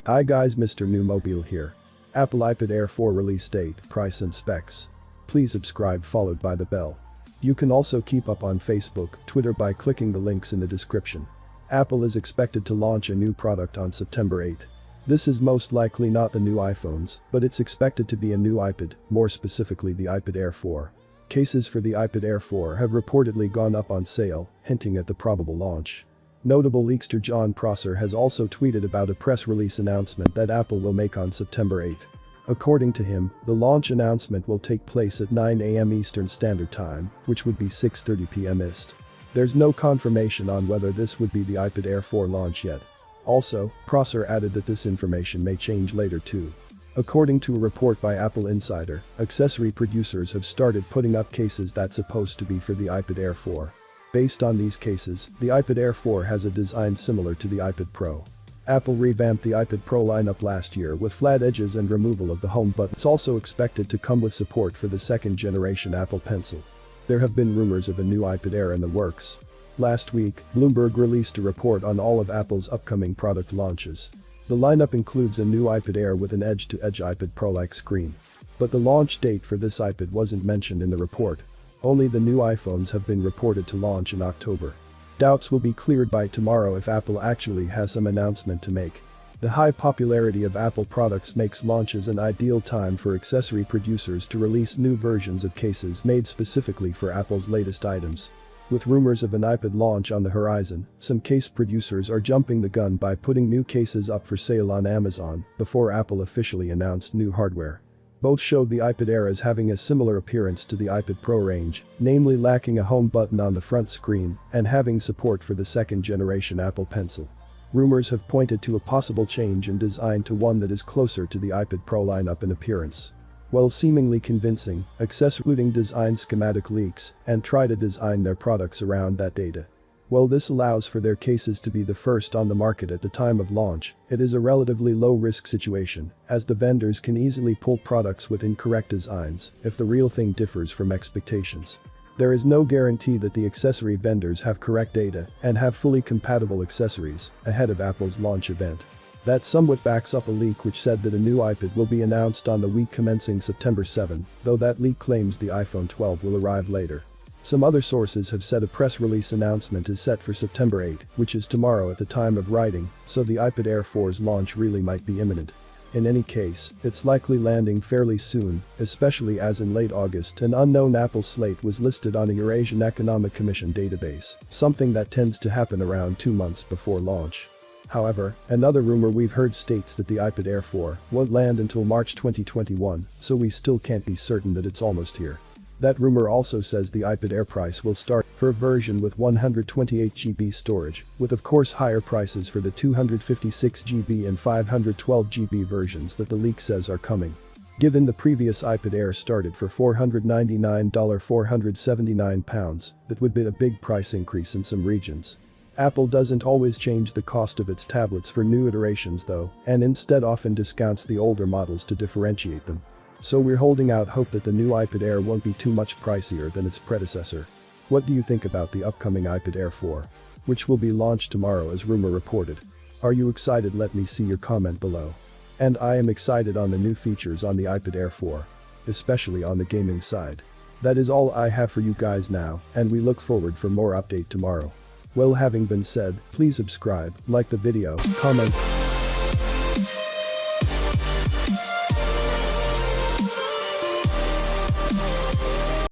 Hi guys, Mr. New Mobile here. Apple iPad Air 4 release date, price and specs. Please subscribe followed by the bell. You can also keep up on Facebook, Twitter by clicking the links in the description. Apple is expected to launch a new product on September 8. This is most likely not the new iPhones, but it's expected to be a new iPad, more specifically the iPad Air 4. Cases for the iPad Air 4 have reportedly gone up on sale, hinting at the probable launch. Notable leakster John Prosser has also tweeted about a press release announcement that Apple will make on September 8. According to him, the launch announcement will take place at 9 a.m. Eastern Standard Time, which would be 6:30 p.m. IST. There's no confirmation on whether this would be the iPad Air 4 launch yet. Also, Prosser added that this information may change later too. According to a report by Apple Insider, accessory producers have started putting up cases that's supposed to be for the iPad Air 4. Based on these cases, the iPad Air 4 has a design similar to the iPad Pro. Apple revamped the iPad Pro lineup last year with flat edges and removal of the home button. It's also expected to come with support for the second-generation Apple Pencil. There have been rumors of a new iPad Air in the works. Last week, Bloomberg released a report on all of Apple's upcoming product launches. The lineup includes a new iPad Air with an edge-to-edge iPad Pro-like screen. But the launch date for this iPad wasn't mentioned in the report. Only the new iPhones have been reported to launch in October. Doubts will be cleared by tomorrow if Apple actually has some announcement to make. The high popularity of Apple products makes launches an ideal time for accessory producers to release new versions of cases made specifically for Apple's latest items. With rumors of an iPad launch on the horizon, some case producers are jumping the gun by putting new cases up for sale on Amazon before Apple officially announced new hardware. Both showed the iPad Air as having a similar appearance to the iPad Pro range, namely lacking a home button on the front screen and having support for the second-generation Apple Pencil. Rumors have pointed to a possible change in design to one that is closer to the iPad Pro lineup in appearance. While seemingly convincing, accessories including design schematic leaks and try to design their products around that data. While this allows for their cases to be the first on the market at the time of launch, it is a relatively low-risk situation, as the vendors can easily pull products with incorrect designs if the real thing differs from expectations. There is no guarantee that the accessory vendors have correct data and have fully compatible accessories ahead of Apple's launch event. That somewhat backs up a leak which said that a new iPad will be announced on the week commencing September 7, though that leak claims the iPhone 12 will arrive later. Some other sources have said a press release announcement is set for September 8, which is tomorrow at the time of writing, so the iPad Air 4's launch really might be imminent. In any case, it's likely landing fairly soon, especially as in late August an unknown Apple slate was listed on a Eurasian Economic Commission database, something that tends to happen around 2 months before launch. However, another rumor we've heard states that the iPad Air 4 won't land until March 2021, so we still can't be certain that it's almost here. That rumor also says the iPad Air price will start for a version with 128GB storage, with of course higher prices for the 256GB and 512GB versions that the leak says are coming. Given the previous iPad Air started for $499, £479, that would be a big price increase in some regions. Apple doesn't always change the cost of its tablets for new iterations though, and instead often discounts the older models to differentiate them. So we're holding out hope that the new iPad Air won't be too much pricier than its predecessor. What do you think about the upcoming iPad Air 4? Which will be launched tomorrow as rumor reported. Are you excited? Let me see your comment below. And I am excited on the new features on the iPad Air 4. Especially on the gaming side. That is all I have for you guys now, and we look forward for more update tomorrow. Well, having been said, please subscribe, like the video, comment.